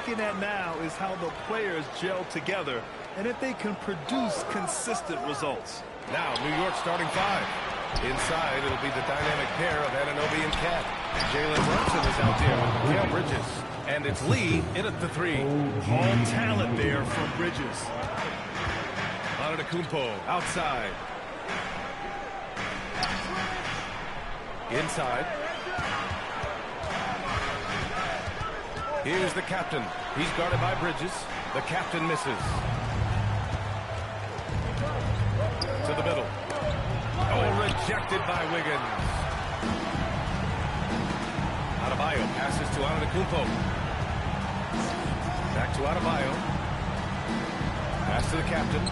looking at now is how the players gel together and if they can produce consistent results. Now, New York starting five. Inside, it'll be the dynamic pair of Anunoby and Cat. Jalen Brunson is out there with Mikal Bridges. And it's Lee in at the three. All talent there from Bridges. Antetokounmpo outside. Inside. Here's the captain. He's guarded by Bridges. The captain misses. To the middle. Oh, rejected by Wiggins. Adebayo passes to Antetokounmpo. Back to Adebayo. Pass to the captain.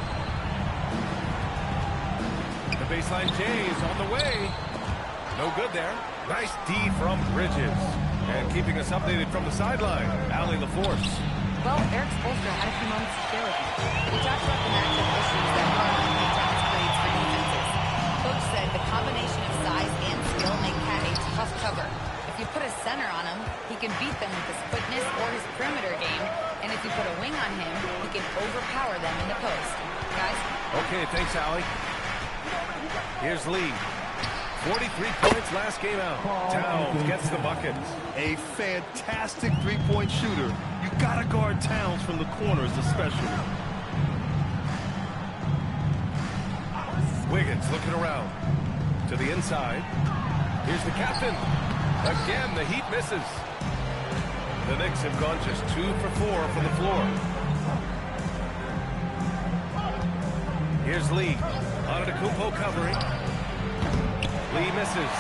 The baseline J is on the way. No good there. Nice D from Bridges. And keeping us updated from the sideline, Allie LaForce. Well, Eric Spoelstra had a few moments to share with me. We talked about the matchup issues that Carmelo Towns creates for defenses. Coach said the combination of size and skill make Cat a tough cover. If you put a center on him, he can beat them with his quickness or his perimeter game. And if you put a wing on him, he can overpower them in the post. Guys? Okay, thanks, Allie. Here's Lee. 43 points last game out. Towns gets the bucket. A fantastic three-point shooter. You gotta guard Towns from the corners especially. Wiggins looking around. To the inside. Here's the captain. Again, the Heat misses. The Knicks have gone just 2 for 4 from the floor. Here's Lee. Antetokounmpo covering. Lee misses.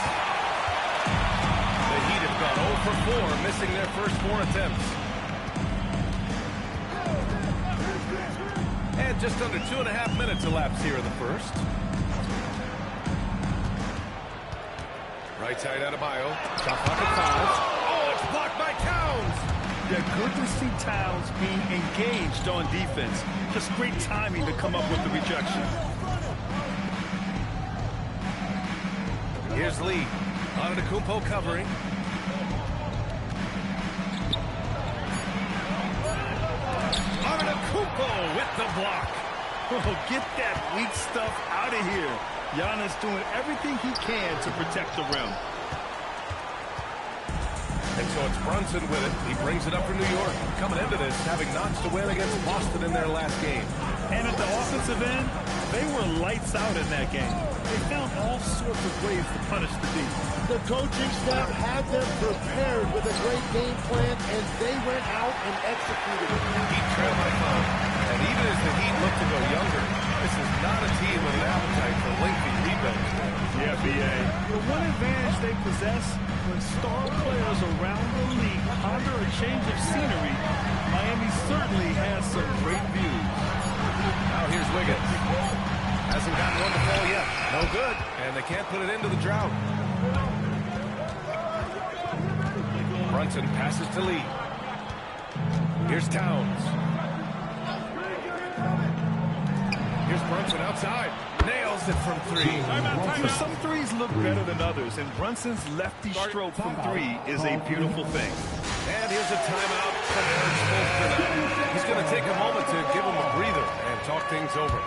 The Heat have gone 0 for 4, missing their first 4 attempts. And just under 2.5 minutes elapsed here in the first. Right side Adebayo. Shot clock at 5. Oh, it's blocked by Towns. Yeah, good to see Towns being engaged on defense. Just great timing to come up with the rejection. Here's Lee. Antetokounmpo covering. Antetokounmpo with the block. Oh, get that weak stuff out of here. Giannis doing everything he can to protect the rim. And so it's Brunson with it. He brings it up for New York. Coming into this, having notched a win against Boston in their last game. And at the offensive end, they were lights out in that game. They found all sorts of ways to punish the D. The coaching staff had them prepared with a great game plan, and they went out and executed it. Heat trail by 5. And even as the Heat look to go younger, this is not a team with an appetite for lengthy rebuilds. Yeah, B.A. The one advantage they possess, when star players around the league ponder a change of scenery, Miami certainly has some great views. Now here's Wiggins. Hasn't gotten one to fall yet. No good. And they can't put it into the drought. Brunson passes to Lee. Here's Towns. Here's Brunson outside. Nails it from 3. Some threes look better than others, and Brunson's lefty stroke from 3 is a beautiful thing. And here's a timeout from Eric Spoelstra. He's going to take a moment to give him a breather and talk things over.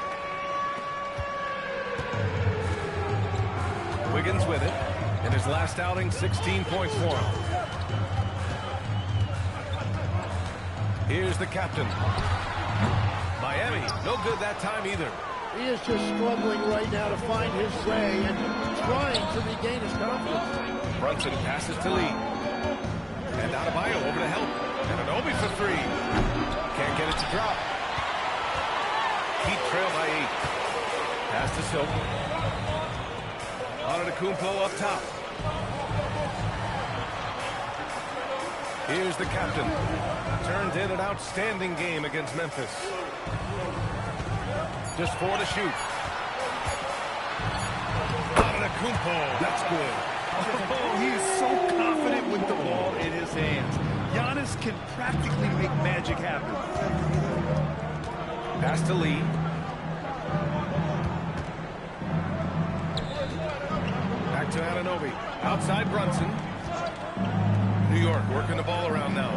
Wiggins with it. In his last outing, 16 points for him. Here's the captain. Miami, no good that time either. He is just struggling right now to find his way and trying to regain his confidence. Brunson passes to Lee. And Adebayo over to help. And Anunoby for 3. Can't get it to drop. Heat trail by 8. Pass to Silk. Antetokounmpo up top. Here's the captain. Turned in an outstanding game against Memphis. Just 4 to shoot. Antetokounmpo, that's good. Oh, he is so confident with the ball in his hands. Giannis can practically make magic happen. Pass to Lee. Back to Anunoby. Outside Brunson. New York working the ball around now.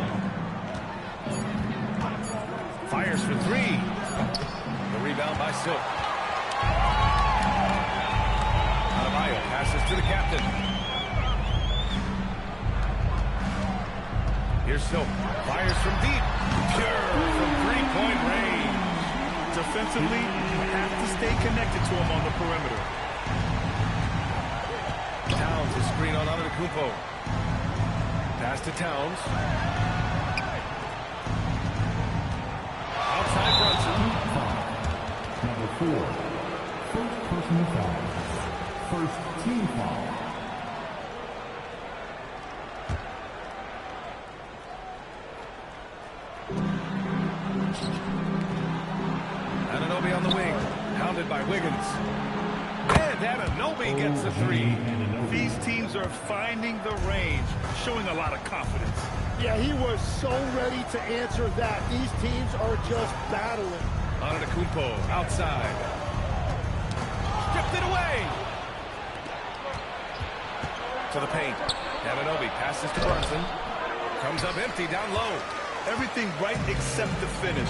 Fires for three. The rebound by Silk. Adebayo passes to the captain. Here's Silk. Fires from deep. Pure from three-point range. Defensively, you have to stay connected to him on the perimeter. Towns is screen on Antetokounmpo. Pass to Towns. Outside Brunson. Number 4. First personal foul. First team foul. Anunoby on the wing. Pounded by Wiggins. And Anunoby gets a three. These teams are finding the range, showing a lot of confidence. Yeah, he was so ready to answer that. These teams are just battling. Antetokounmpo outside. Stripped it away. To the paint. Anunoby passes to Brunson. Comes up empty down low. Everything right except the finish.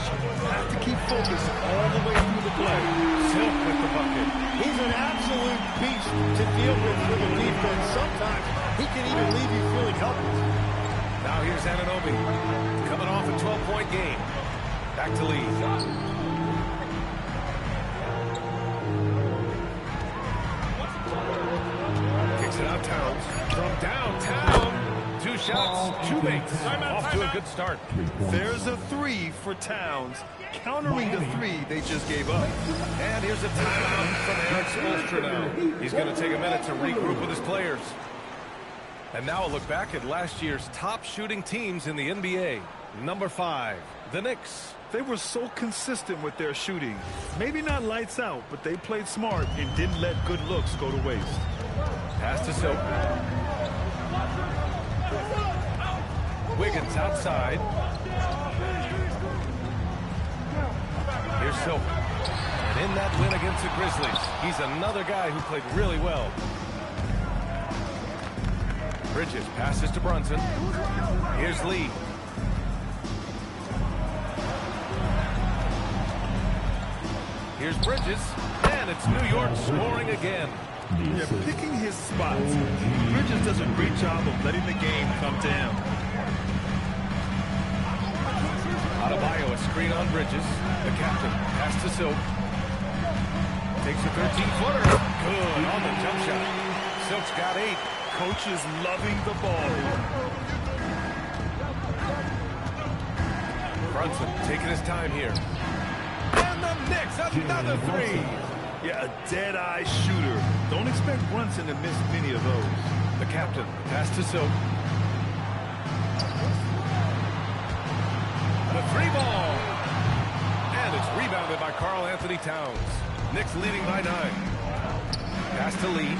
Have to keep focused all the way through the play. Silk with the bucket. He's an absolute beast to deal with for the defense. Sometimes he can even leave you feeling helpless. Now here's Anunoby. Coming off a 12-point game. Back to Lee. Kicks it out Towns. From downtown. 2 shots, 2 makes. Off to a good start. There's a three for Towns, countering the three they just gave up. And here's a timeout from Eric Spoelstra now. He's going to take a minute to regroup with his players. And now a look back at last year's top shooting teams in the NBA. Number 5, the Knicks. They were so consistent with their shooting. Maybe not lights out, but they played smart and didn't let good looks go to waste. Pass to Silk. Wiggins outside. Here's Silk. And in that win against the Grizzlies, he's another guy who played really well. Bridges passes to Brunson. Here's Lee. Here's Bridges. And it's New York scoring again. Yeah, picking his spots. Bridges does a great job of letting the game come to him. Adebayo, a screen on Bridges. The captain, pass to Silk. Takes a 13-footer. Good on the jump shot. Silk's got 8. Coach is loving the ball. Brunson taking his time here. And the Knicks, another 3. Yeah, a dead-eye shooter. Don't expect Brunson to miss many of those. The captain, pass to Silk. The 3-ball. And it's rebounded by Karl Anthony Towns. Knicks leading by 9. Pass to Lee.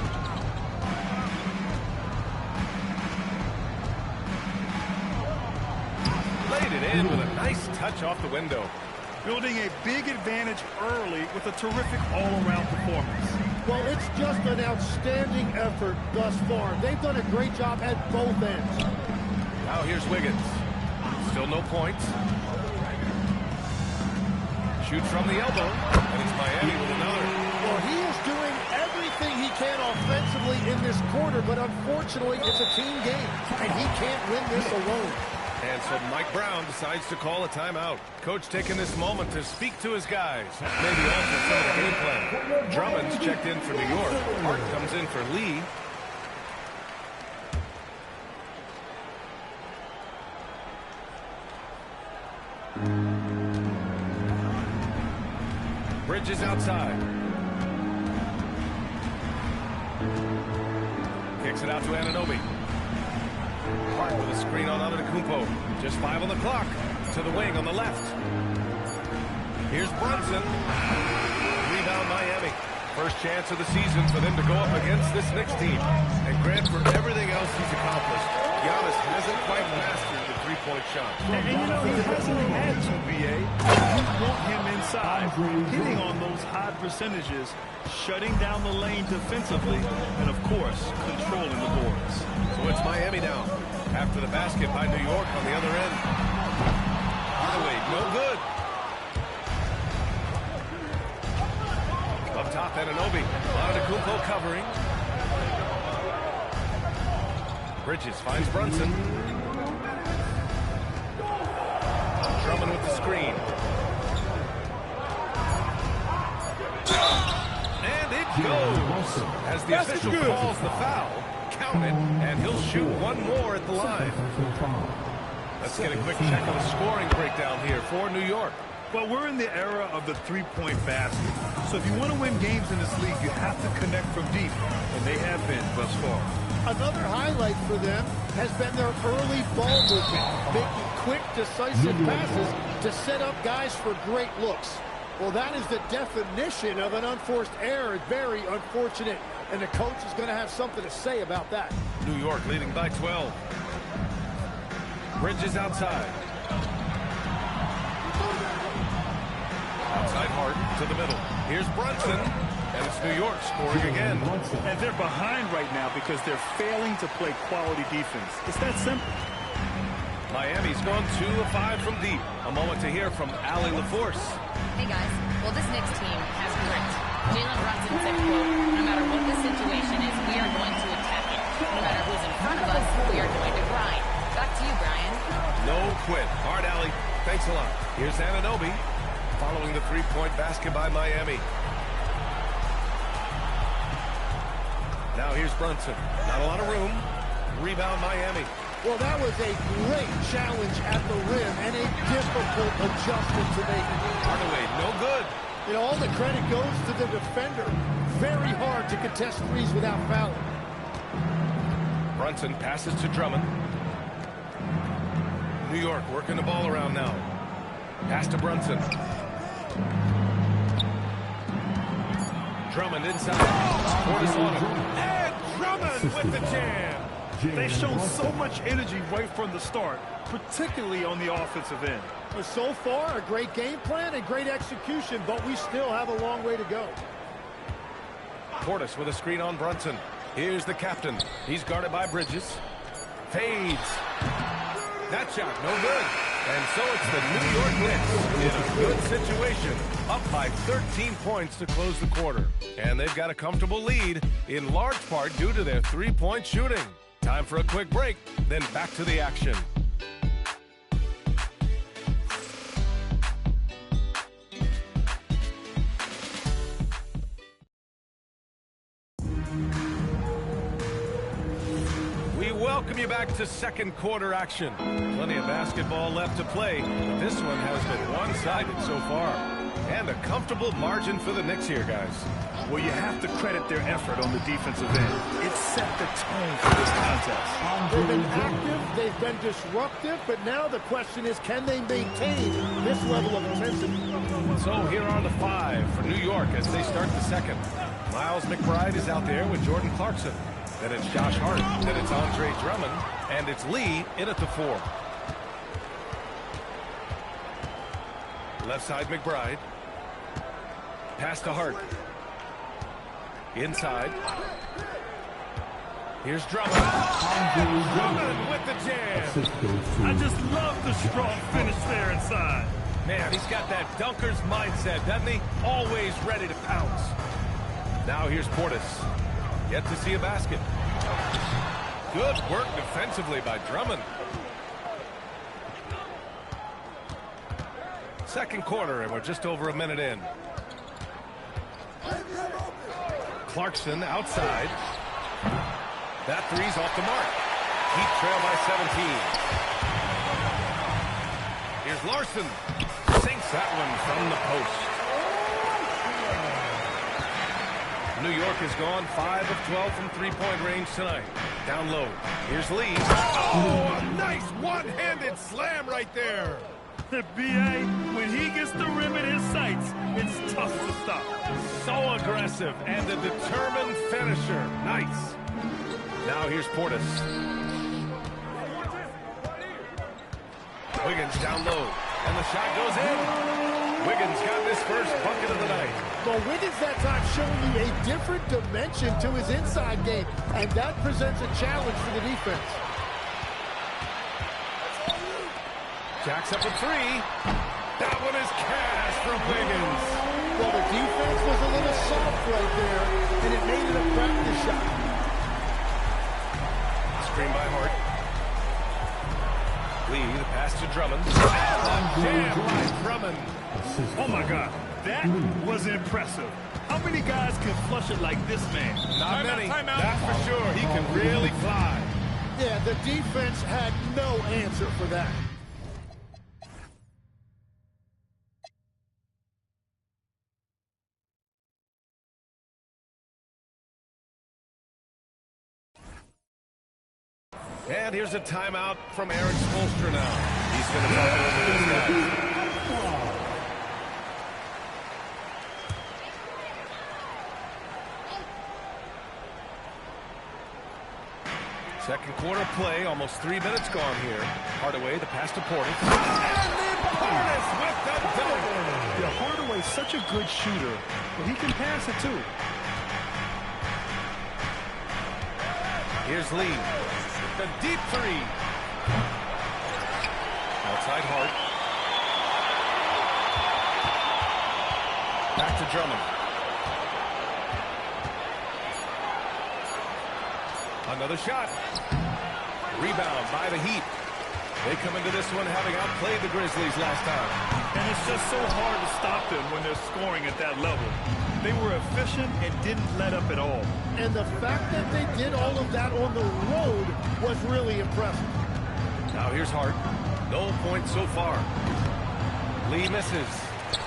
Laid it in with a nice touch off the window. Building a big advantage early with a terrific all-around performance. Well, it's just an outstanding effort thus far. They've done a great job at both ends. Now here's Wiggins. Still no points. Shoots from the elbow. And it's Miami with another. Well, he is doing everything he can offensively in this quarter, but unfortunately, it's a team game, and he can't win this alone. And so Mike Brown decides to call a timeout. Coach taking this moment to speak to his guys. Maybe alter some of the game plan. Drummond's checked in for New York. Hart comes in for Lee. Bridges outside. Kicks it out to Anunoby. Hart with a screen on Antetokounmpo. Just 5 on the clock. To the wing on the left. Here's Brunson. Rebound Miami. First chance of the season for them to go up against this Knicks team. And Grant, for everything else he's accomplished, Giannis hasn't quite mastered the three-point shot. And you know, he hasn't had to, BA. You want him inside, hitting on those high percentages, shutting down the lane defensively, and, of course, controlling the boards. So it's Miami now. After the basket by New York on the other end. Hardaway, no good. top, Anunoby. Antetokounmpo covering. Bridges finds Brunson. Drummond with the screen. And it goes. As the official calls the foul, count it, and he'll shoot one more at the line. Let's get a quick check of the scoring breakdown here for New York. Well, we're in the era of the three-point basket. So if you want to win games in this league, you have to connect from deep, and they have been thus far. Another highlight for them has been their early ball movement, making quick, decisive passes to set up guys for great looks. Well, that is the definition of an unforced error. Very unfortunate, and the coach is going to have something to say about that. New York leading by 12. Bridges outside. Outside Hart to the middle. Here's Brunson. And it's New York scoring again. And they're behind right now because they're failing to play quality defense. It's that simple. Miami's gone 2 of 5 from deep. A moment to hear from Allie LaForce. Hey, guys. Well, this Knicks team has grit. Jalen Brunson said, quote, no matter what the situation is, we are going to attack it. No matter who's in front of us, we are going to grind. Back to you, Brian. No quit. Hard, Allie. Thanks a lot. Here's Anunoby following the three-point basket by Miami. Now here's Brunson. Not a lot of room. Rebound Miami. Well, that was a great challenge at the rim and a difficult adjustment to make. Hardaway, no good. You know, all the credit goes to the defender. Very hard to contest threes without fouling. Brunson passes to Drummond. New York working the ball around now. Pass to Brunson. Drummond inside. Portis on him. And Drummond with the jam. They've shown so much energy right from the start, particularly on the offensive end. But so far, a great game plan and great execution, but we still have a long way to go. Portis with a screen on Brunson. Here's the captain. He's guarded by Bridges. Fades. That shot, no good. And so it's the New York Knicks in a good situation, up by 13 points to close the quarter. And they've got a comfortable lead, in large part due to their three-point shooting. Time for a quick break, then back to the action. Welcome you back to second quarter action. Plenty of basketball left to play, but this one has been one-sided so far. And a comfortable margin for the Knicks here, guys. Well, you have to credit their effort on the defensive end. It set the tone for this contest. They've been active, they've been disruptive, but now the question is, can they maintain this level of intensity? So here are the 5 for New York as they start the second. Miles McBride is out there with Jordan Clarkson. Then it's Josh Hart. Then it's Andre Drummond. And it's Lee in at the 4. Left side, McBride. Pass to Hart. Inside. Here's Drummond. Drummond with the jam. I just love the strong finish there inside. Man, he's got that dunker's mindset, doesn't he? Always ready to pounce. Now here's Portis. Yet to see a basket. Good work defensively by Drummond. Second quarter, and we're just over a minute in. Clarkson outside. That three's off the mark. Heat trail by 17. Here's Larson. Sinks that one from the post. New York has gone 5 of 12 from three-point range tonight. Down low. Here's Lee. Oh, a nice one-handed slam right there. The B.A., when he gets the rim in his sights, it's tough to stop. So aggressive and a determined finisher. Nice. Now here's Portis. Wiggins down low. And the shot goes in. Wiggins got this first bucket of the night. Well, Wiggins that time showing me a different dimension to his inside game, and that presents a challenge for the defense. Jacks up a 3. That one is cash for Wiggins. Well, the defense was a little soft right there, and it made it a practice shot. Screen by Hart. Lee, the pass to Drummond. Jam by Drummond. Oh, my God. That was impressive. How many guys can flush it like this man? Not many, that's for sure. He can really fly. Yeah, the defense had no answer for that. And here's a timeout from Aaron Spoelstra now. He's going to talk over his guys. Second quarter play, almost 3 minutes gone here. Hardaway, the pass to Portis. And then Portis with the dunk. Yeah, Hardaway's such a good shooter, but he can pass it too. Here's Lee. The deep three. Outside Hart. Back to Drummond. Another shot. Rebound by the Heat. They come into this one having outplayed the Grizzlies last time. And it's just so hard to stop them when they're scoring at that level. They were efficient and didn't let up at all. And the fact that they did all of that on the road was really impressive. Now here's Hart. No points so far. Lee misses.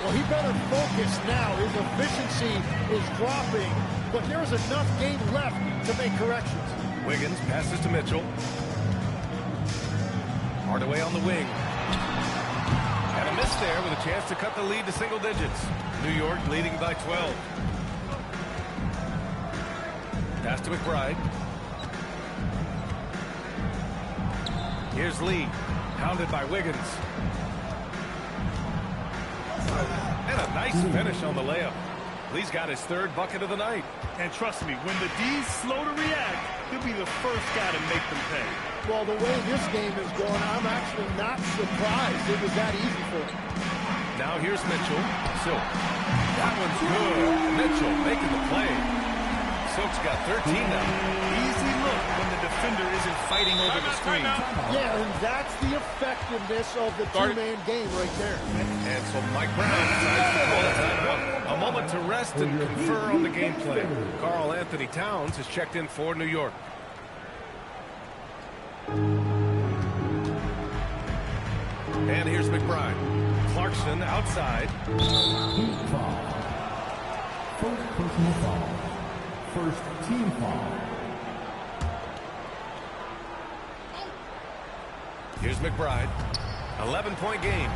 Well, he better focus now. His efficiency is dropping, but there's enough game left to make corrections. Wiggins passes to Mitchell. Hardaway on the wing. And a miss there with a chance to cut the lead to single digits. New York leading by 12. Pass to McBride. Here's Lee. Hounded by Wiggins. And a nice finish on the layup. Lee's got his third bucket of the night. And trust me, when the D's slow to react, he'll be the first guy to make them pay. Well, the way this game is going, I'm actually not surprised it was that easy for him. Now here's Mitchell. Silk. That one's good. Mitchell making the play. Silk's got 13 now. Easy look when the defender isn't fighting over the screen. Yeah, and that's the effectiveness of the two-man game right there. And so Mike Brown decides to call a timeout. A moment to rest and confer on the game plan. Karl Anthony Towns has checked in for New York. And here's McBride. Clarkson outside. Heat foul. First personal foul. First team foul. Here's McBride. 11-point game.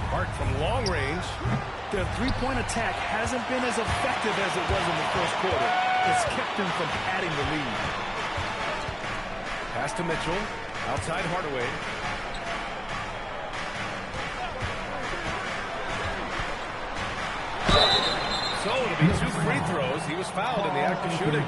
Hart from long range. Their three-point attack hasn't been as effective as it was in the first quarter. It's kept them from padding the lead. Pass to Mitchell. Outside Hardaway. So it'll be 2 free throws. He was fouled in the act of shooting.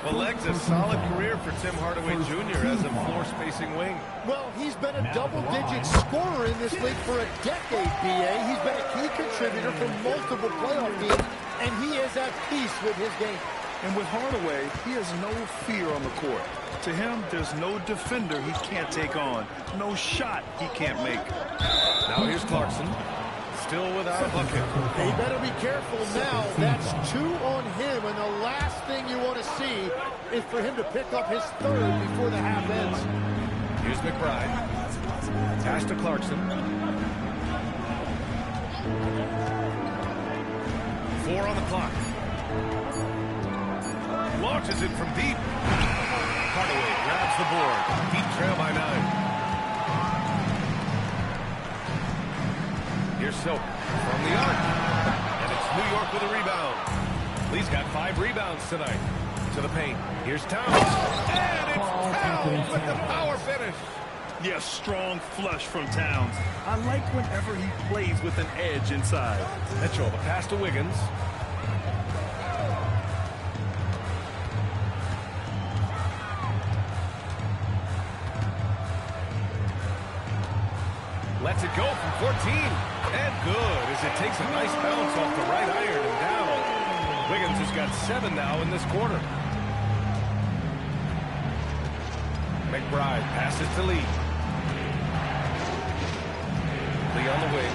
Well, Legs, a solid career for Tim Hardaway Jr. as a floor-spacing wing. Well, he's been a double-digit scorer in this league for a decade, B.A. He's been a key contributor for multiple playoff teams, and he is at peace with his game. And with Hardaway, he has no fear on the court. To him, there's no defender he can't take on, no shot he can't make. Now here's Clarkson. Still without a bucket. They better be careful now. That's 2 on him, and the last thing you want to see is for him to pick up his third before the half ends. Here's McBride. Pass to Clarkson. 4 on the clock. Launches it from deep. Hardaway grabs the board. Deep trail by 9. Here's Silk from the arc. And it's New York with a rebound. Lee's got 5 rebounds tonight. To the paint. Here's Towns. And it's Towns with the power finish. Yes, strong flush from Towns. I like whenever he plays with an edge inside. Mitchell, the pass to Wiggins. Lets it go from 14. And good as it takes a nice bounce off the right iron and down. Wiggins has got 7 now in this quarter. McBride passes to Lee. Lee on the wing.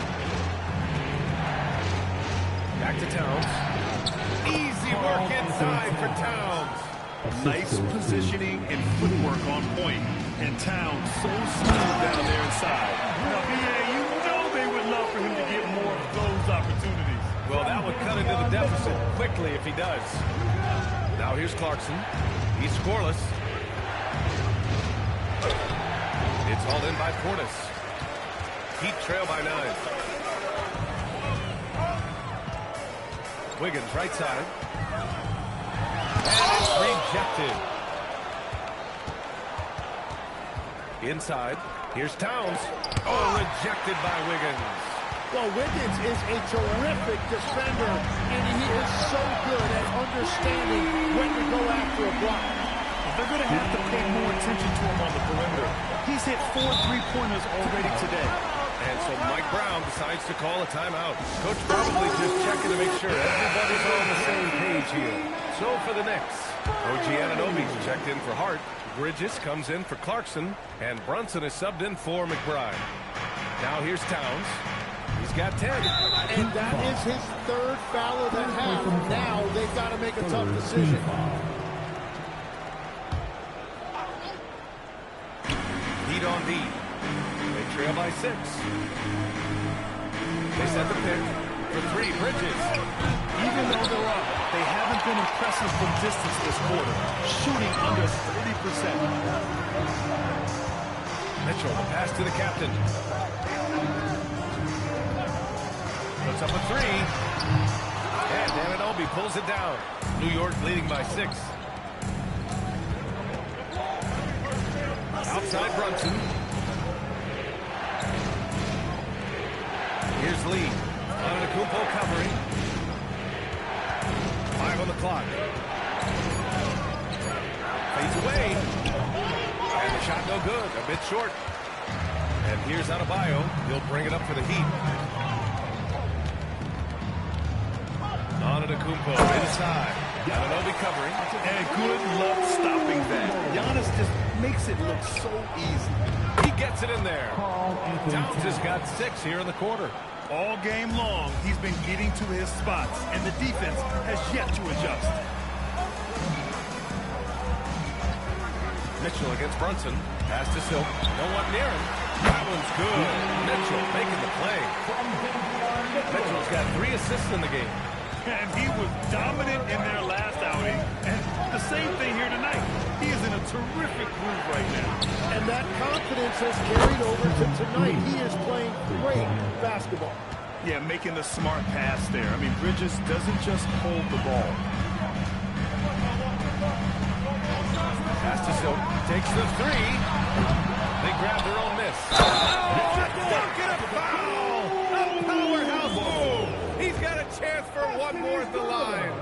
Back to Towns. Easy work inside for Towns. Nice positioning and footwork on point. And Towns so smooth down there inside. Now, BA, you know they would love for him to get more of those opportunities. Well, that would cut into the deficit quickly if he does. Now here's Clarkson. He's scoreless. It's hauled in by Portis. Heat trail by 9. Wiggins right side. And it's rejected. Inside. Here's Towns. Oh, rejected by Wiggins. Well, Wiggins is a terrific defender, and he is so good at understanding when to go after a block. They're going to have to pay more attention to him on the perimeter. He's hit 4 3-pointers already today. And so Mike Brown decides to call a timeout. Coach probably just checking to make sure everybody's on the same page here. So for the Knicks, OG Anunoby's checked in for Hart. Bridges comes in for Clarkson. And Brunson is subbed in for McBride. Now here's Towns. He's got 10. And that is his 3rd foul of the half. Now they've got to make a tough decision. Heat on D. They trail by 6. They set the pick for 3. Bridges. Even though they're up, they haven't been impressive from distance this quarter, shooting under 30%. Mitchell, the pass to the captain. Puts up a 3. And Anunoby pulls it down. New York leading by 6. Outside Brunson. Here's Lee. Antetokounmpo covering. 5 on the clock. Fades away. And the shot no good. A bit short. And here's Adebayo. He'll bring it up for the Heat. Antetokounmpo inside. Anunoby covering. And good luck stopping that. Giannis just makes it look so easy. He gets it in there. Towns has got 6 here in the quarter. All game long, he's been getting to his spots, and the defense has yet to adjust. Mitchell against Brunson. Pass to Silk. No one near him. That one's good. Mitchell making the play. Mitchell's got 3 assists in the game. And he was dominant in their last outing. And the same thing here tonight. He is in a terrific groove right now. And that confidence has carried over to tonight. He is playing great basketball. Yeah, making the smart pass there. I mean, Bridges doesn't just hold the ball. Pass to Silk. Takes the 3. They grab their own miss. Oh, look at a foul! A powerhouse move! He's got a chance for one more at the line.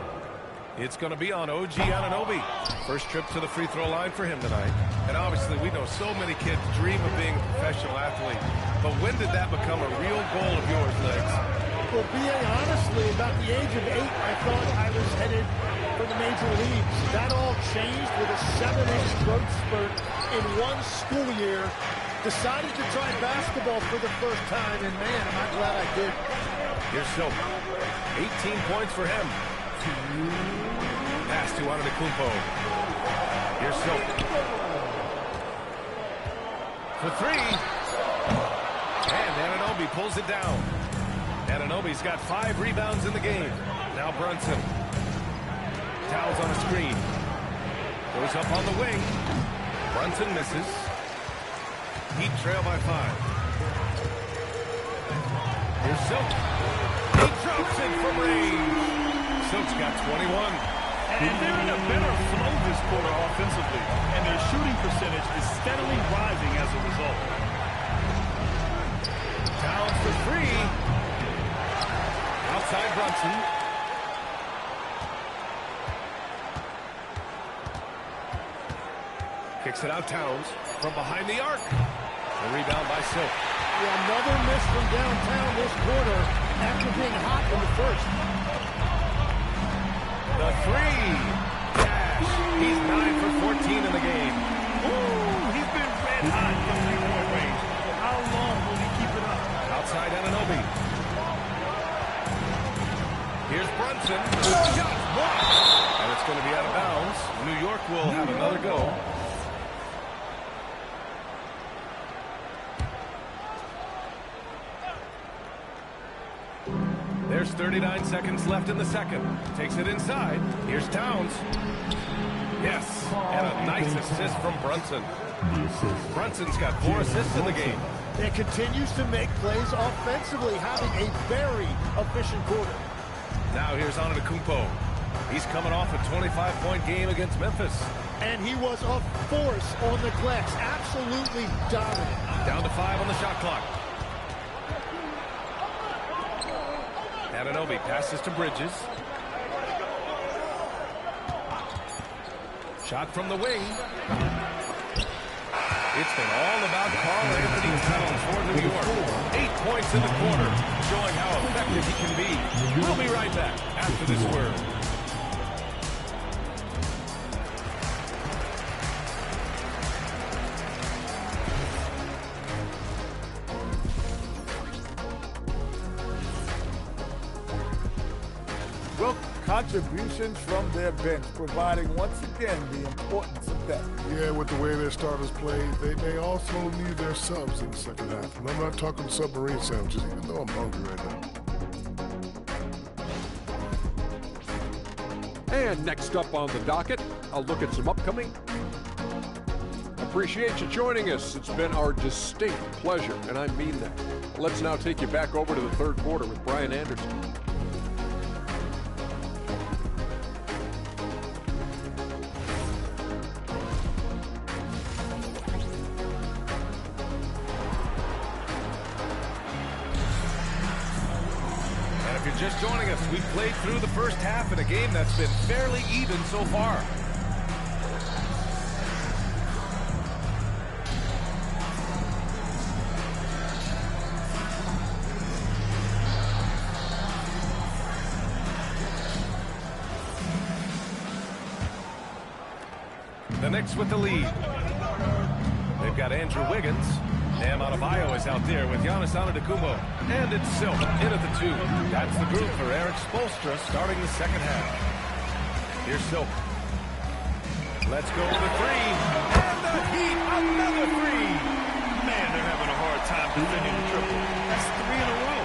It's going to be on OG Anunoby. First trip to the free throw line for him tonight. And obviously we know so many kids dream of being a professional athlete. But when did that become a real goal of yours, Legs? Well, B.A., honestly, about the age of 8, I thought I was headed for the major leagues. That all changed with a 7-inch growth spurt in one school year. Decided to try basketball for the first time, and man, am I glad I did. Here's Silk. 18 points for him. Pass to Antetokounmpo. Here's Silk. For 3. And Anunoby pulls it down. Anunoby's got 5 rebounds in the game. Now Brunson. Towns on a screen. Goes up on the wing. Brunson misses. Heat trail by 5. Here's Silk. He drops it from range. Silk's got 21. And they're in a better flow this quarter offensively. And their shooting percentage is steadily rising as a result. Towns for 3. Outside Brunson. Kicks it out Towns from behind the arc. The rebound by Silk. Yeah, another miss from downtown this quarter after being hot in the first. The three. Cash. He's 9 for 14 in the game. Ooh, he's been red hot from three-point range. How long will he keep it up? Outside Anunoby. Here's Brunson. Shot blocked. And it's going to be out of bounds. New York will have another go. There's 39 seconds left in the second. Takes it inside. Here's Towns. Yes, and a nice assist from Brunson. Brunson's got 4 assists in the game. And continues to make plays offensively, having a very efficient quarter. Now here's Antetokounmpo. He's coming off a 25-point game against Memphis. And he was a force on the glass, absolutely dominant. Down to 5 on the shot clock. Anunoby passes to Bridges. Shot from the wing. It's been all about Karl-Anthony Towns for New York. 8 points in the quarter, showing how effective he can be. We'll be right back after this word. Well, contributions from their bench, providing once again the importance of depth. Yeah, with the way their starters played, they may also need their subs in the second half. And I'm not talking submarine sandwiches, even though I'm hungry right now. And next up on the docket, I'll look at some upcoming. Appreciate you joining us. It's been our distinct pleasure, and I mean that. Let's now take you back over to the third quarter with Brian Anderson. Just joining us, we've played through the first half in a game that's been fairly even so far. The Knicks with the lead. They've got Andrew Wiggins. Bam Adebayo is out there with Giannis Antetokounmpo. And it's Silk in at the 2. That's the group for Eric Spoelstra starting the second half. Here's Silk. Let's go with the 3. And the Heat, another 3. Man, they're having a hard time defending the triple. That's 3 in a row.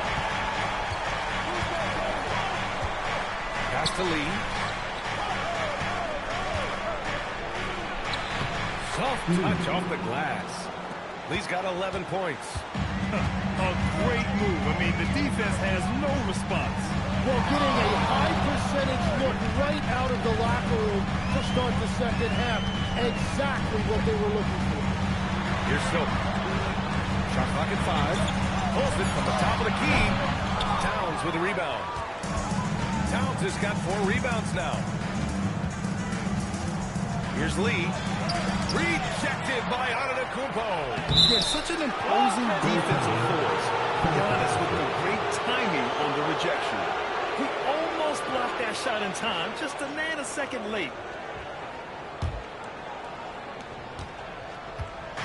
Pass to Lee. Soft touch off the glass. Lee's got 11 points. A great move. I mean, the defense has no response. Well, getting a high percentage look right out of the locker room to start the second half. Exactly what they were looking for. Here's Silk. Shot clock at 5. Pulls it from the top of the key. Towns with a rebound. Towns has got 4 rebounds now. Here's Lee. Rejected by Antetokounmpo. Yeah, such an imposing defensive force. Giannis with the great timing on the rejection. He almost blocked that shot in time, just a nanosecond late.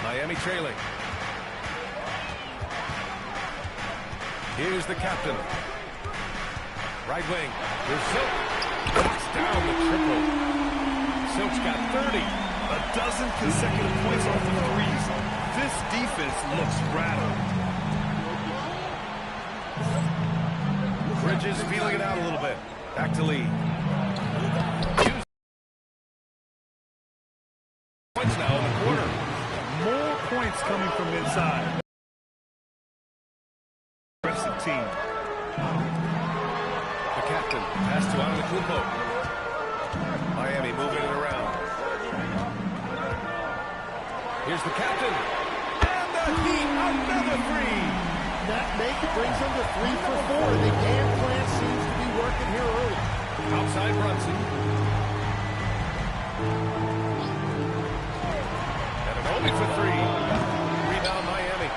Miami trailing. Here's the captain. Right wing. Here's Silk. Knocks down the triple. Silk's got 30. A dozen consecutive points off the threes. This defense looks rattled. Bridges feeling it out a little bit. Back to Lee. Points now in the quarter. More points coming from inside. Aggressive team. The captain pass to Antetokounmpo. Miami moving it around. Here's the captain. And the Heat, another 3. That brings them to 3 for 4. The game plan seems to be working here early. Outside Brunson. And an only for 3. Rebound Miami.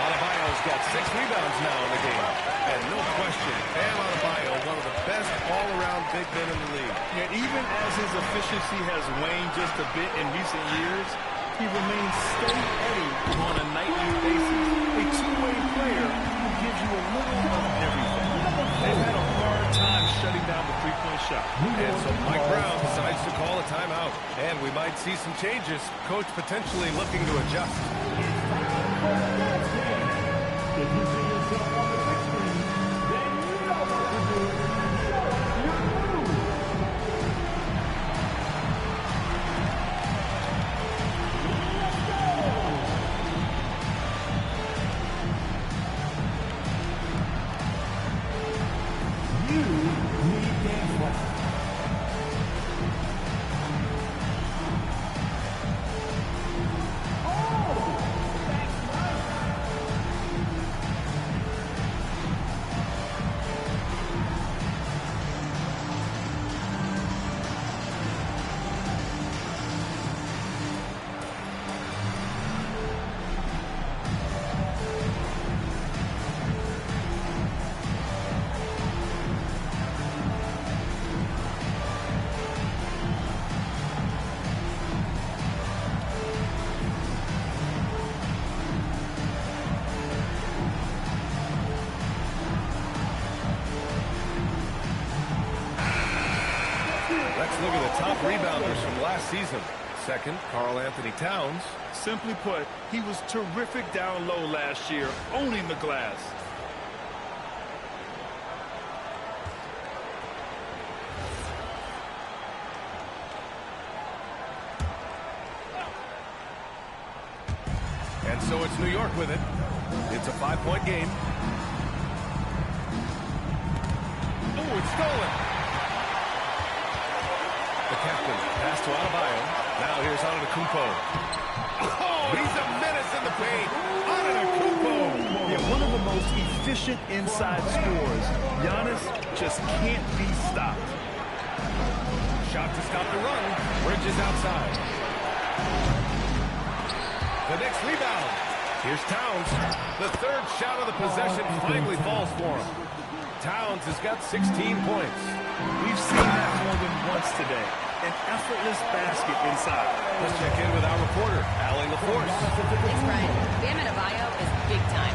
Adebayo's He's got 6 rebounds now in the game. And no question, Bam Adebayo, one of the best all-around big men in the league. Yeah, even as his efficiency has waned just a bit in recent years, he remains steady on a nightly basis. A two-way player who gives you a little of everything. They've had a hard time shutting down the three-point shot. And so Mike Brown decides to call a timeout. And we might see some changes. Coach potentially looking to adjust. If you see yourself on the big screen, then you know what to do. You move. Let's go. You need game plan. Let's look at the top rebounders from last season. Second, Karl Anthony Towns. Simply put, he was terrific down low last year, owning the glass. And so it's New York with it. It's a 5-point game. Oh, it's stolen. The captain, pass to Adebayo. Now here's Antetokounmpo. Oh, he's a menace in the paint. Antetokounmpo. Yeah, one of the most efficient inside scorers. Giannis just can't be stopped. Shot to stop the run. Bridges outside. The next rebound. Here's Towns. The third shot of the possession finally falls for him. Towns has got 16 points. We've seen that more than once today. An effortless basket inside. Let's check in with our reporter, Allie LaForce. Thanks, Brian. Bam Adebayo is big time.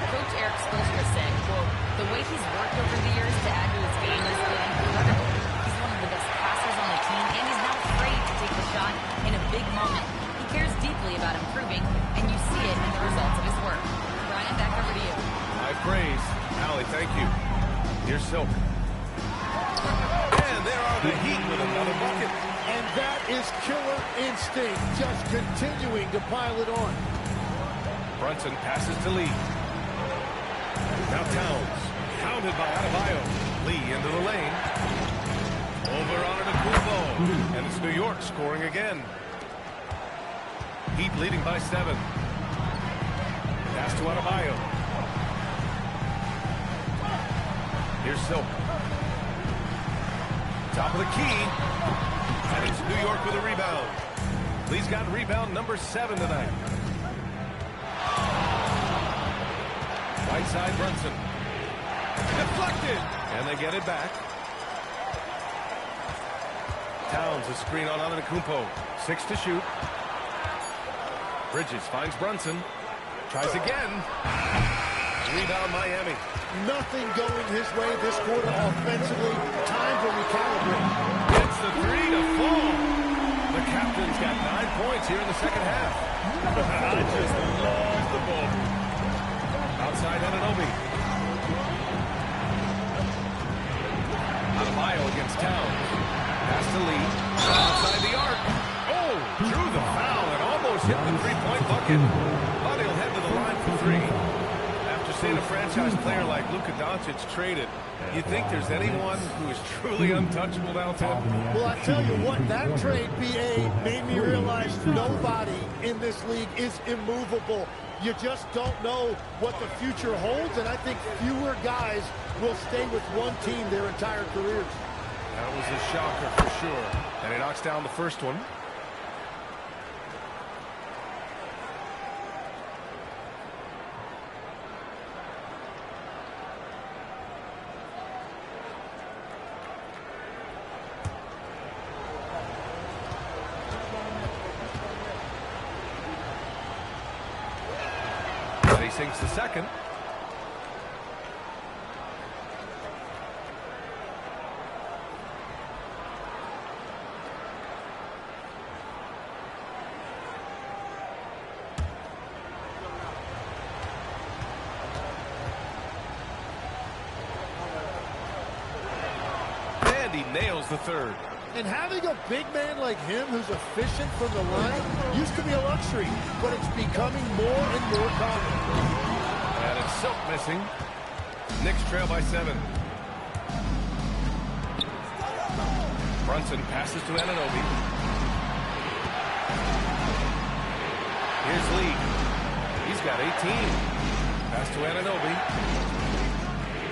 Coach Eric Spoelstra said, quote, the way he's worked over the years to add to his game has been incredible. He's one of the best passers on the team, and he's not afraid to take the shot in a big moment. He cares deeply about improving, and you see it in the results of his work. Brian, back over to you. High praise. Allie, thank you. Here's Silk. And there are the Heat with another bucket. And that is killer instinct, just continuing to pile it on. Brunson passes to Lee. Now Towns, pounded by Adebayo. Lee into the lane. Over on Antetokounmpo. And it's New York scoring again. Heat leading by 7. Pass to Adebayo. Here's Silk. Top of the key. And it's New York with a rebound. Lee's got rebound number 7 tonight. Right side, Brunson. Deflected. And they get it back. Towns a screen on Antetokounmpo. 6 to shoot. Bridges finds Brunson. Tries again. Rebound Miami. Nothing going his way this quarter offensively. Time to recalibrate. Gets the 3 to fall. The captain's got 9 points here in the second half. I just love the ball. Outside Anunoby. Adebayo against Towns. Pass to Lee. Outside the arc. Oh, drew the foul and almost hit the three-point bucket. But he'll head to the line for 3. After seeing a franchise player like Luka Doncic traded, you think there's anyone who is truly untouchable out there? Well, I tell you what, that trade, BA, made me realize nobody in this league is immovable. You just don't know what the future holds, and I think fewer guys will stay with one team their entire careers. That was a shocker for sure. And he knocks down the first one. sinks the second. And he nails the third. And having a big man like him who's efficient from the line used to be a luxury, but it's becoming more and more common. And it's Silk missing. Knicks trail by 7. Brunson passes to Anunoby. Here's Lee. He's got 18. Pass to Anunoby.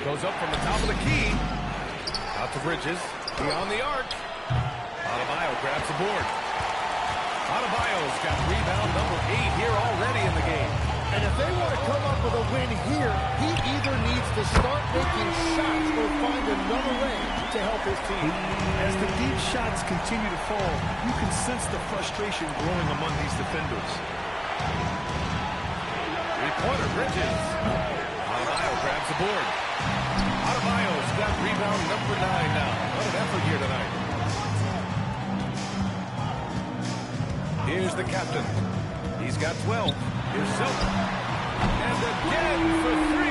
Goes up from the top of the key. Out to Bridges. Beyond the arc. Adebayo grabs the board. Adebayo's got rebound number 8 here already in the game. And if they want to come up with a win here, he either needs to start making shots or find another way to help his team. As the deep shots continue to fall, you can sense the frustration growing among these defenders. Three-pointer, Bridges. Adebayo grabs the board. Adebayo's got rebound number 9 now. What an effort here tonight. Here's the captain. He's got 12. Here's Silk. And again for 3.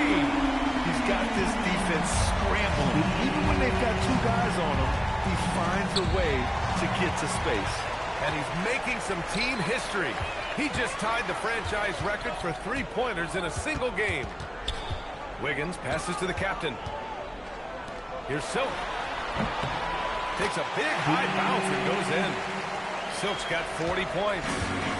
He's got this defense scrambling. Even when they've got 2 guys on him, he finds a way to get to space. And he's making some team history. He just tied the franchise record for 3-pointers in a single game. Wiggins passes to the captain. Here's Silk. Takes a big high bounce and goes in. Silk's got 40 points.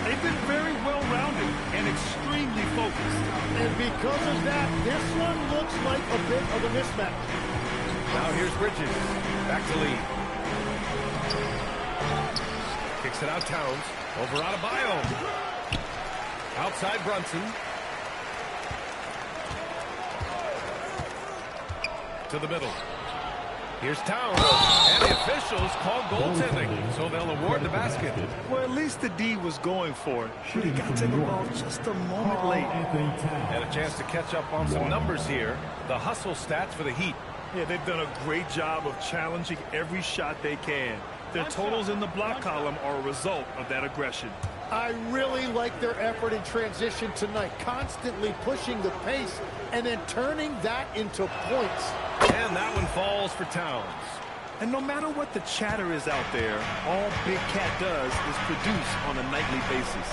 They've been very well-rounded and extremely focused. And because of that, this one looks like a bit of a mismatch. Now here's Bridges. Back to Lee. Kicks it out Towns. Over Adebayo. Outside Brunson. To the middle. Here's Towns. And the officials call goaltending, so they'll award the basket. Well, at least the D was going for it. But he got to the ball just a moment late. And a chance to catch up on some numbers here. The hustle stats for the Heat. Yeah, they've done a great job of challenging every shot they can. Their totals in the block column are a result of that aggression. I really like their effort in transition tonight, constantly pushing the pace and then turning that into points. And that one falls for Towns. And no matter what the chatter is out there, all Big Cat does is produce on a nightly basis.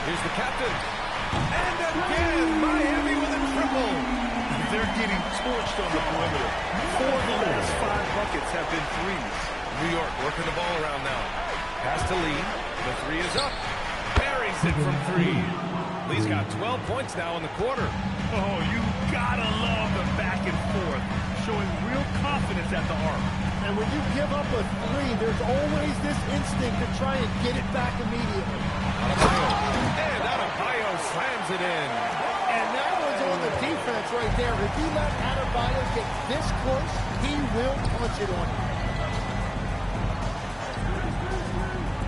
Here's the captain. And again, Miami with a triple. They're getting torched on the perimeter. 4 of the last 5 buckets have been threes. New York working the ball around now. Pass to Lee. The 3 is up. Buries it from 3. Lee's got 12 points now in the quarter. Oh, you gotta love the back and forth, showing real confidence at the arc. And when you give up a 3, there's always this instinct to try and get it back immediately. Adebayo. And Adebayo slams it in. And that was on the defense right there. If you let Adebayo get this close, he will punch it on you.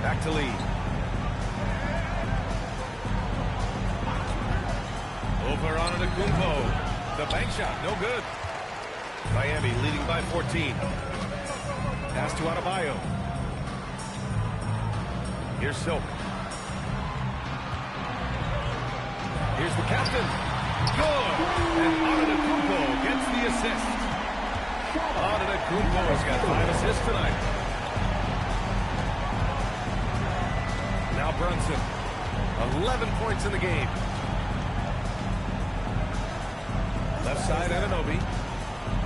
Back to Lee. Over on Antetokounmpo. The bank shot, no good. Miami leading by 14. Pass to Adebayo. Here's Silk. Here's the captain. Good. And Antetokounmpo gets the assist. Antetokounmpo has got 5 assists tonight. Now Brunson. 11 points in the game. Left side, Anunoby.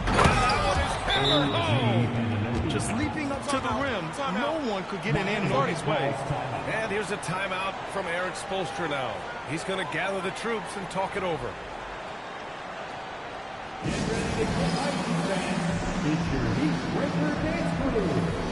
And that one is hammered home. Just leaping up to the rim, no one could get an Anunoby's way. And here's a timeout from Eric Spoelstra now. He's going to gather the troops and talk it over. Get ready to get Vikings fans. It's your Heat Breaker Dance Crew.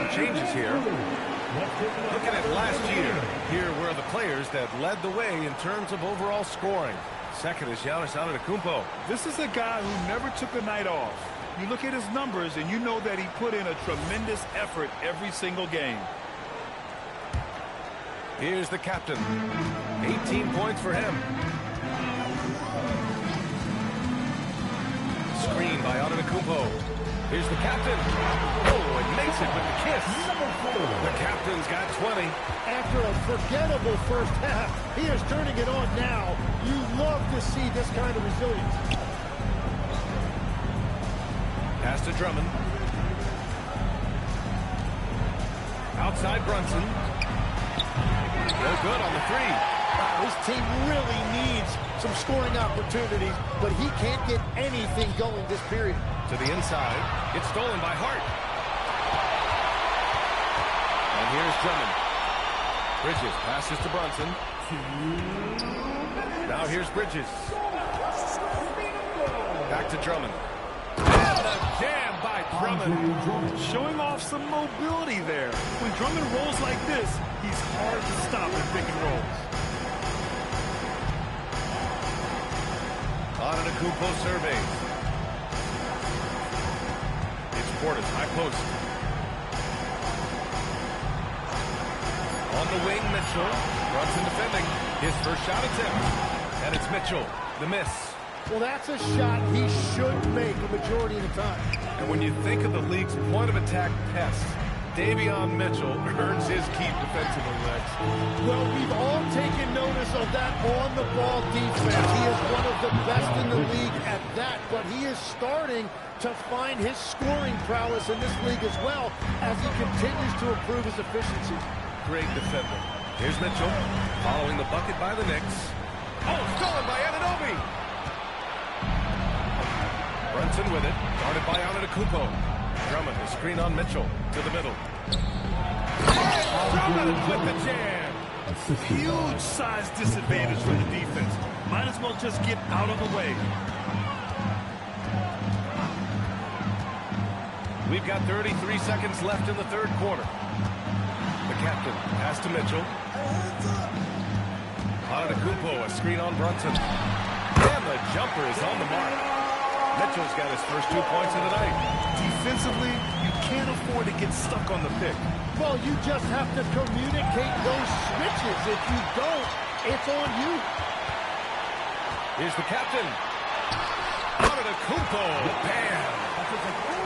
some changes here. Looking at last year, here were the players that led the way in terms of overall scoring. Second is Giannis Antetokounmpo. This is a guy who never took a night off. You look at his numbers and you know that he put in a tremendous effort every single game. Here's the captain. 18 points for him. Screen by Antetokounmpo. Here's the captain. Oh, and makes it with the kiss. The captain's got 20. After a forgettable first half, he is turning it on now. You love to see this kind of resilience. Pass to Drummond. Outside Brunson. No good on the three. This team really needs some scoring opportunities, but he can't get anything going this period. To the inside. It's stolen by Hart. And here's Drummond. Bridges passes to Brunson. Now here's Bridges. Back to Drummond. And a jam by Drummond. Showing off some mobility there. When Drummond rolls like this, he's hard to stop in pick and rolls. Antetokounmpo surveys. It's Portis, high post. On the wing, Mitchell. Brunson defending. His first shot attempt. And it's Mitchell. The miss. Well, that's a shot he should make a majority of the time. And when you think of the league's point of attack pests, Davion Mitchell earns his keep defensively, Lex. Well, we've all taken notice of that on-the-ball defense. He is one of the best in the league at that, but he is starting to find his scoring prowess in this league as well as he continues to improve his efficiency. Great defender. Here's Mitchell, following the bucket by the Knicks. Oh, stolen by Anunoby! Brunson with it, guarded by Antetokounmpo. Drummond, the screen on Mitchell, to the middle. Drummond with the jam! Huge size disadvantage for the defense. Might as well just get out of the way. We've got 33 seconds left in the third quarter. The captain, pass to Mitchell. Antetokounmpo, a screen on Brunson. And the jumper is on the mark. Mitchell's got his first 2 points of the night. Defensively, you can't afford to get stuck on the pick. Well, you just have to communicate those switches. If you don't, it's on you. Here's the captain. Antetokounmpo, bam!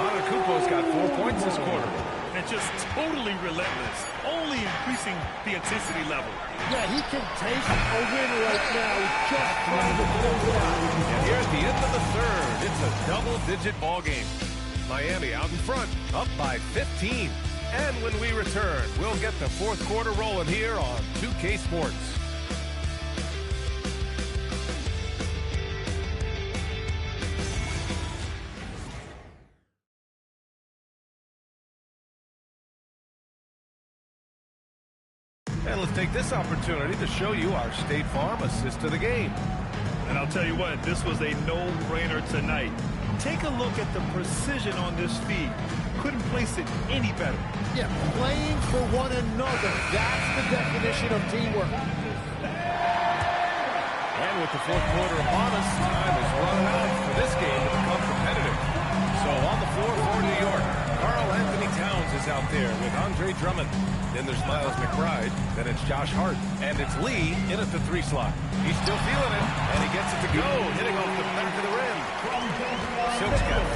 Antetokounmpo's got 4 points this quarter. And just totally relentless, only increasing the intensity level. Yeah, he can take a win right now. He's just trying to close it out. And here at the end of the third, it's a double-digit ball game. Miami out in front, up by 15. And when we return, we'll get the fourth quarter rolling here on 2K Sports. And let's take this opportunity to show you our State Farm assist to the game. And I'll tell you what, this was a no-brainer tonight. Take a look at the precision on this feed. Couldn't place it any better. Yeah, playing for one another. That's the definition of teamwork. And with the fourth quarter upon us, time is running out for this game to become competitive. So on the floor for New York, Karl-Anthony Towns is out there with Andre Drummond. Then there's Miles McBride. Then it's Josh Hart. And it's Lee in at the 3 slot. He's still feeling it, and he gets it to go, hitting off the back of the rim. Silk's got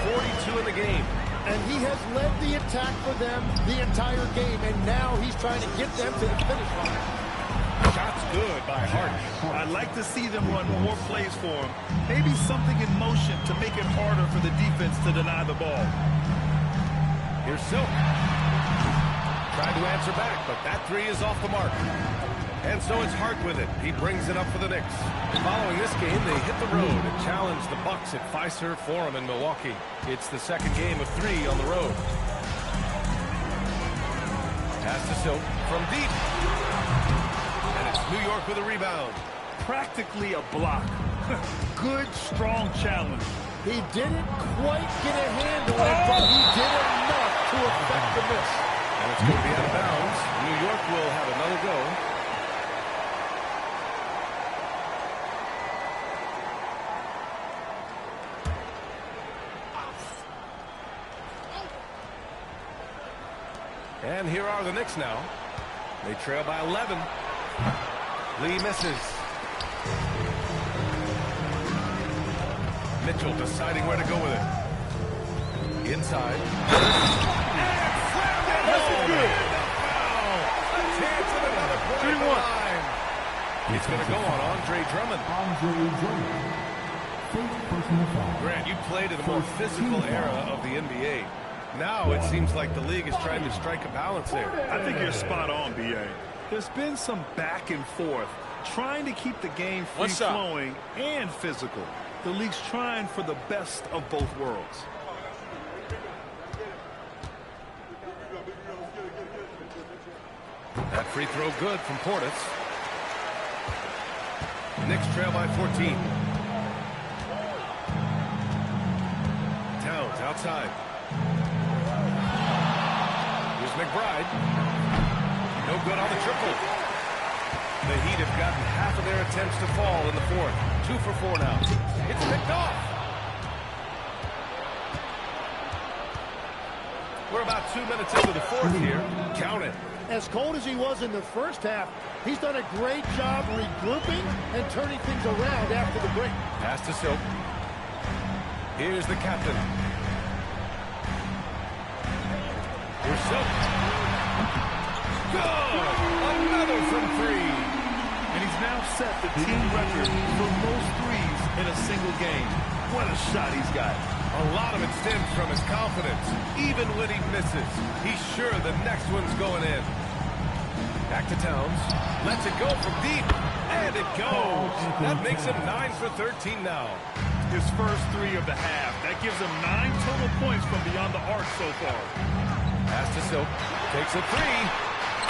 42 in the game. And he has led the attack for them the entire game, and now he's trying to get them to the finish line. Shot's good by Hart. I'd like to see them run more plays for him. Maybe something in motion to make it harder for the defense to deny the ball. Here's Silk. Tried to answer back, but that 3 is off the mark. And so it's Hart with it. He brings it up for the Knicks. Following this game, they hit the road and challenge the Bucks at Fiserv Forum in Milwaukee. It's the second game of 3 on the road. Pass to Silk from deep. And it's New York with a rebound. Practically a block. Good, strong challenge. He didn't quite get a hand on it, but he did enough to affect the miss. And it's going to be out of bounds. New York will have another go. And here are the Knicks now. They trail by 11. Lee misses. Mitchell deciding where to go with it. Inside. And slammed it home. Good. A chance at another point at the line. It's going to go on Andre Drummond. Grant, you played in a more physical era of the NBA. Now it seems like the league is trying to strike a balance there. I think you're spot on, B.A. There's been some back and forth, trying to keep the game free-flowing and physical. The league's trying for the best of both worlds. That free throw good from Portis. Knicks trail by 14. Towns outside. Here's McBride. No good on the triple. The Heat have gotten half of their attempts to fall in the fourth. 2 for 4 now. It's picked off. We're about 2 minutes into the fourth here. Count it. As cold as he was in the first half, he's done a great job regrouping and turning things around after the break. Pass to Silk. Here's the captain. Here's Silk. Good! Another from 3. And he's now set the team record for most threes in a single game. What a shot he's got. A lot of it stems from his confidence. Even when he misses, he's sure the next one's going in. Back to Towns. Lets it go from deep. And it goes. That makes him 9 for 13 now. His first 3 of the half. That gives him 9 total points from beyond the arc so far. Pass to Silk. Takes a 3.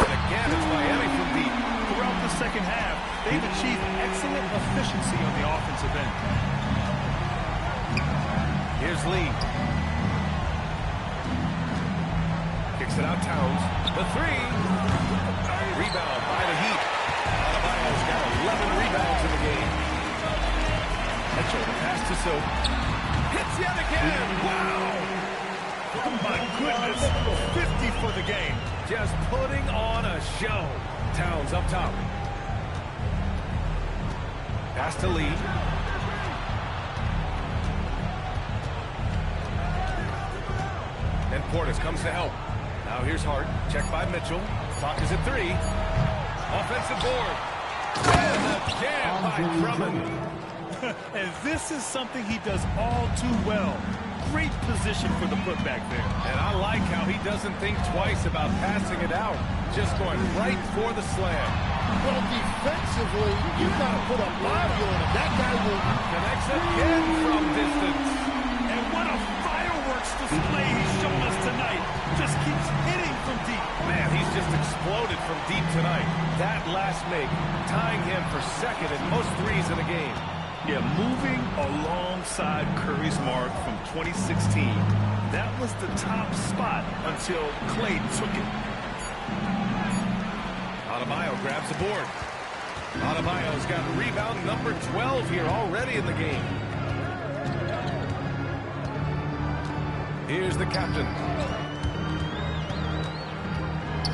And again, it's Miami from deep. Throughout the second half, they've achieved excellent efficiency on the offensive end. Here's Lee. Kicks it out, Towns. The 3. Rebound by the Heat. Adebayo's got 11 rebounds in the game. Mitchell, the pass to Silk. Hits yet again. Wow! Oh my goodness, 50 for the game. Just putting on a show. Towns up top. Pass to Lee. And Portis comes to help. Now here's Hart. Checked by Mitchell. Clock is at 3. Offensive board. And a jam by Drummond. And this is something he does all too well. Great position for the putback there. And I like how he doesn't think twice about passing it out. Just going right for the slam. Well, defensively, you've got to put a body on him. That guy will... Connects again from distance. And what a fireworks display he's shown us tonight. Just keeps hitting from deep. Man, he's just exploded from deep tonight. That last make, tying him for second in most threes in a game. Yeah, moving alongside Curry's mark from 2016. That was the top spot until Klay took it. Adebayo grabs the board. Adebayo's got rebound number 12 here already in the game. Here's the captain.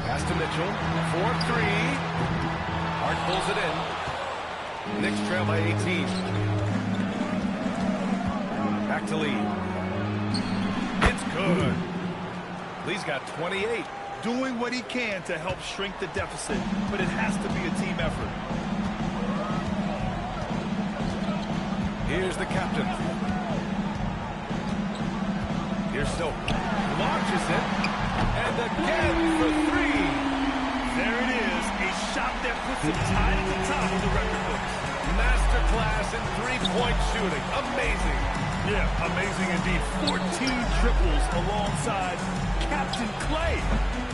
Pass to Mitchell. 4-3. Hart pulls it in. Knicks trail by 18. Back to Lee. It's good. Lee's got 28. Doing what he can to help shrink the deficit, but it has to be a team effort. Here's the captain. Here's Silk. Launches it. And again for 3. There it is. A shot that puts him tied at the top of the record books. Masterclass in three-point shooting. Amazing. Yeah, amazing indeed. 14 triples alongside Captain Klay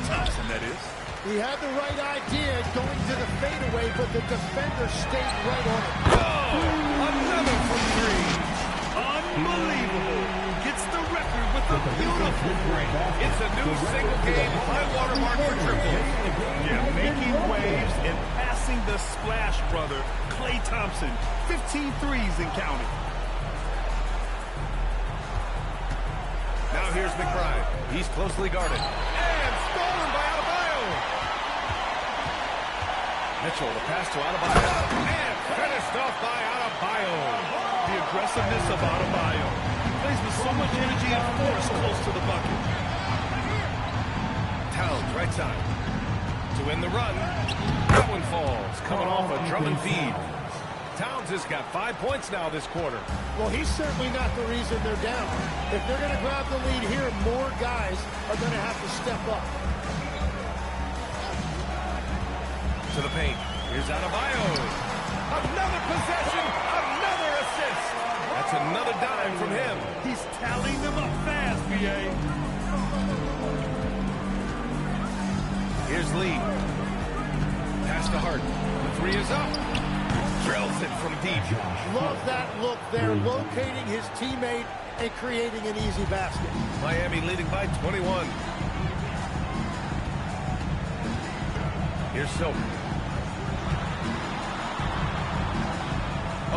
Thompson, that is. He had the right idea going to the fadeaway, but the defender stayed right on it. Oh, another from 3. Unbelievable. Gets the record with a beautiful break. It's a new single-game high water mark for the splash brother, Klay Thompson. 15 threes and counting. Now here's McBride. He's closely guarded. And stolen by Adebayo. Mitchell, the pass to Adebayo. And finished off by Adebayo. The aggressiveness of Adebayo. He plays with so much energy and force close to the bucket. Towns, right side. To win the run. That one falls. Coming off a Drummond feed. Towns has got 5 points now this quarter. Well, he's certainly not the reason they're down. If they're going to grab the lead here, more guys are going to have to step up. To the paint. Here's Adebayo. Another possession. Another assist. That's another dime from him. He's tallying them up fast, B.A. Here's Lee. Pass to Hart. The three is up. Drills it from deep. Love that look there, locating his teammate and creating an easy basket. Miami leading by 21. Here's Silk.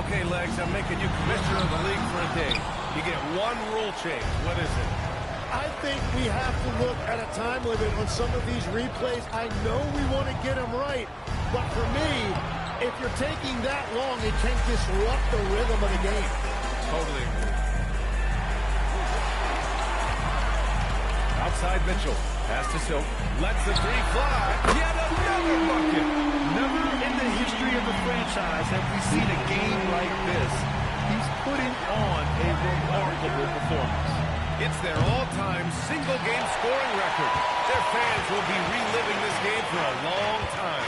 Okay, Legs, I'm making you commissioner of the league for a day. You get one rule change. What is it? I think we have to look at a time limit on some of these replays. I know we want to get them right, but for me, if you're taking that long, it can disrupt the rhythm of the game. Totally agree. Outside Mitchell. Pass to Silk. Lets the three fly. Yet another bucket. Never in the history of the franchise have we seen a game like this. He's putting on a remarkable performance. It's their all-time single-game scoring record. Their fans will be reliving this game for a long time.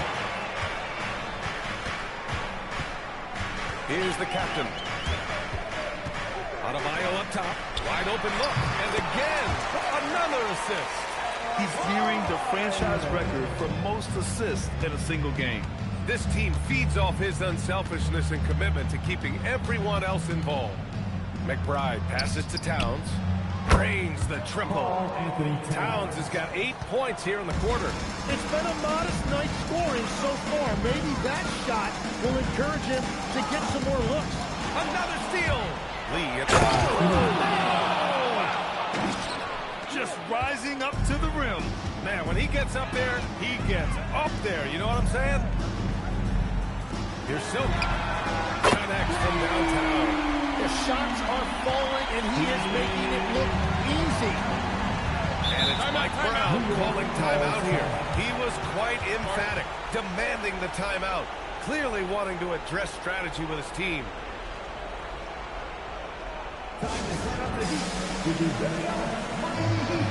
Here's the captain. Adebayo up top. Wide open look. And again, another assist. He's nearing the franchise record for most assists in a single game. This team feeds off his unselfishness and commitment to keeping everyone else involved. McBride passes to Towns. Drains the triple. Towns has got 8 points here in the quarter. It's been a modest night scoring so far. Maybe that shot will encourage him to get some more looks. Another steal. Lee at the Just rising up to the rim. Man, when he gets up there, he gets up there. You know what I'm saying? Here's Silk. Connects from downtown. The shots are falling, and he is making it look easy. And it's Mike Brown calling timeout here. He was quite emphatic, demanding the timeout, clearly wanting to address strategy with his team. Time to set up the Heat with the very own Miami Heat.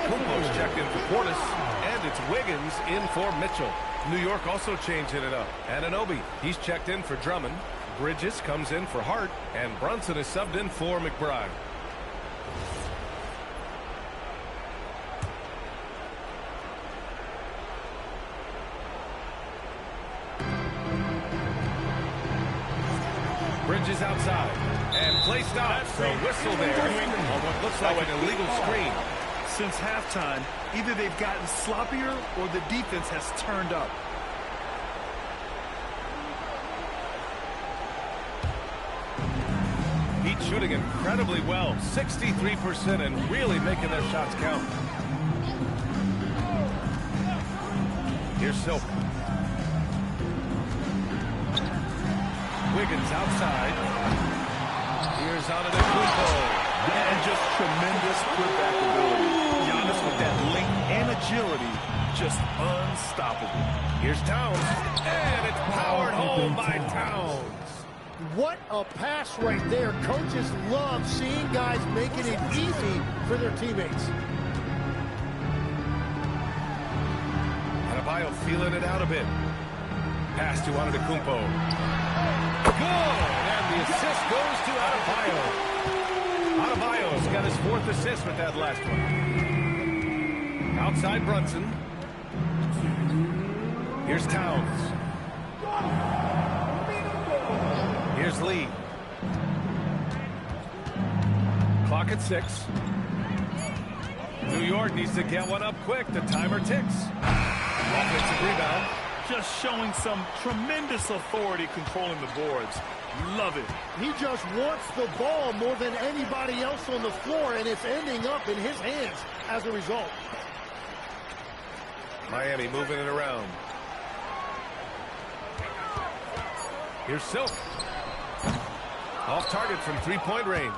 Antetokounmpo's checked in for Portis, and it's Wiggins in for Mitchell. New York also changing it up. Anunoby, he's checked in for Drummond. Bridges comes in for Hart, and Brunson is subbed in for McBride. Bridges outside, and play stops. So whistle there on what looks like an illegal screen. Since halftime, either they've gotten sloppier or the defense has turned up. He Heat shooting incredibly well, 63%, and really making their shots count. Here's Silk. Wiggins outside. Here's Antetokounmpo. And just tremendous putback ability. Giannis with that length and agility, just unstoppable. Here's Towns. And it's powered home by Towns. What a pass right there. Coaches love seeing guys making it easy for their teammates. Adebayo feeling it out a bit. Pass to Antetokounmpo. Good! And the assist goes to Adebayo. Adebayo's got his 4th assist with that last one. Outside Brunson. Here's Towns. Here's Lee. Clock at 6. New York needs to get one up quick. The timer ticks. Offensive rebound. Just showing some tremendous authority controlling the boards. Love it. He just wants the ball more than anybody else on the floor, and it's ending up in his hands as a result. Miami moving it around. Here's Silk. Off target from three-point range.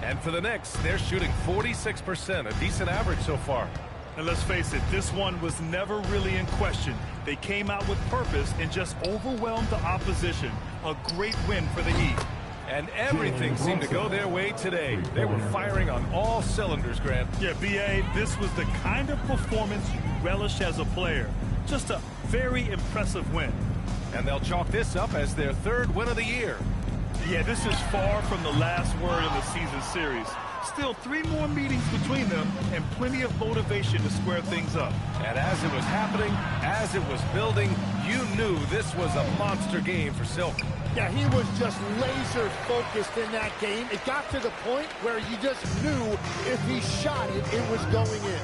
And for the Knicks, they're shooting 46%, a decent average so far. And let's face it, this one was never really in question. They came out with purpose and just overwhelmed the opposition. A great win for the Heat. And everything seemed to go their way today. They were firing on all cylinders, Grant. Yeah, B.A., this was the kind of performance you relish as a player. Just a very impressive win. And they'll chalk this up as their 3rd win of the year. Yeah, this is far from the last word in the season series. Still 3 more meetings between them and plenty of motivation to square things up. And as it was happening, as it was building, you knew this was a monster game for Silk. Yeah, he was just laser focused in that game. It got to the point where you just knew if he shot it, it was going in.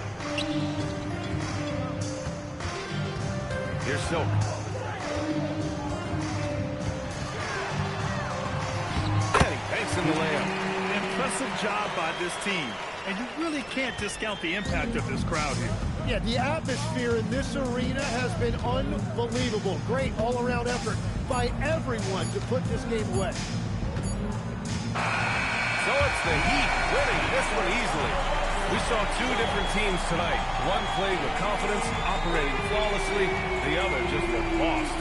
Here's Silk. And he banks in the layup. Impressive job by this team. And you really can't discount the impact of this crowd here. Yeah, the atmosphere in this arena has been unbelievable. Great all-around effort by everyone to put this game away. So it's the Heat winning this one easily. We saw 2 different teams tonight. One played with confidence, operating flawlessly. The other just looked lost.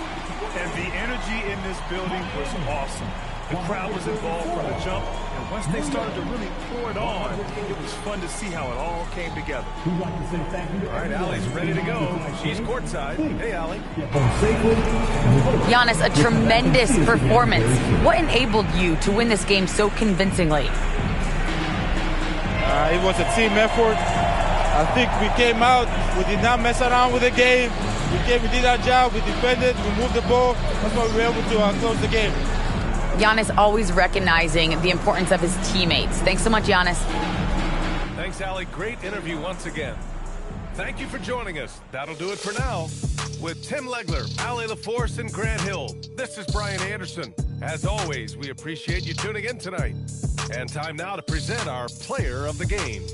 And the energy in this building was awesome. The crowd was involved from the jump, and once they started to really pour it on, it was fun to see how it all came together. We'd like to say thank you. All right, Allie's ready to go. She's courtside. Hey, Allie. Giannis, a tremendous performance. What enabled you to win this game so convincingly? It was a team effort. I think we came out, we did not mess around with the game. We did our job, we defended, we moved the ball. That's why we were able to close the game. Giannis always recognizing the importance of his teammates. Thanks so much, Giannis. Thanks, Allie. Great interview once again. Thank you for joining us. That'll do it for now. With Tim Legler, Allie LaForce, and Grant Hill, this is Brian Anderson. As always, we appreciate you tuning in tonight. And time now to present our player of the game.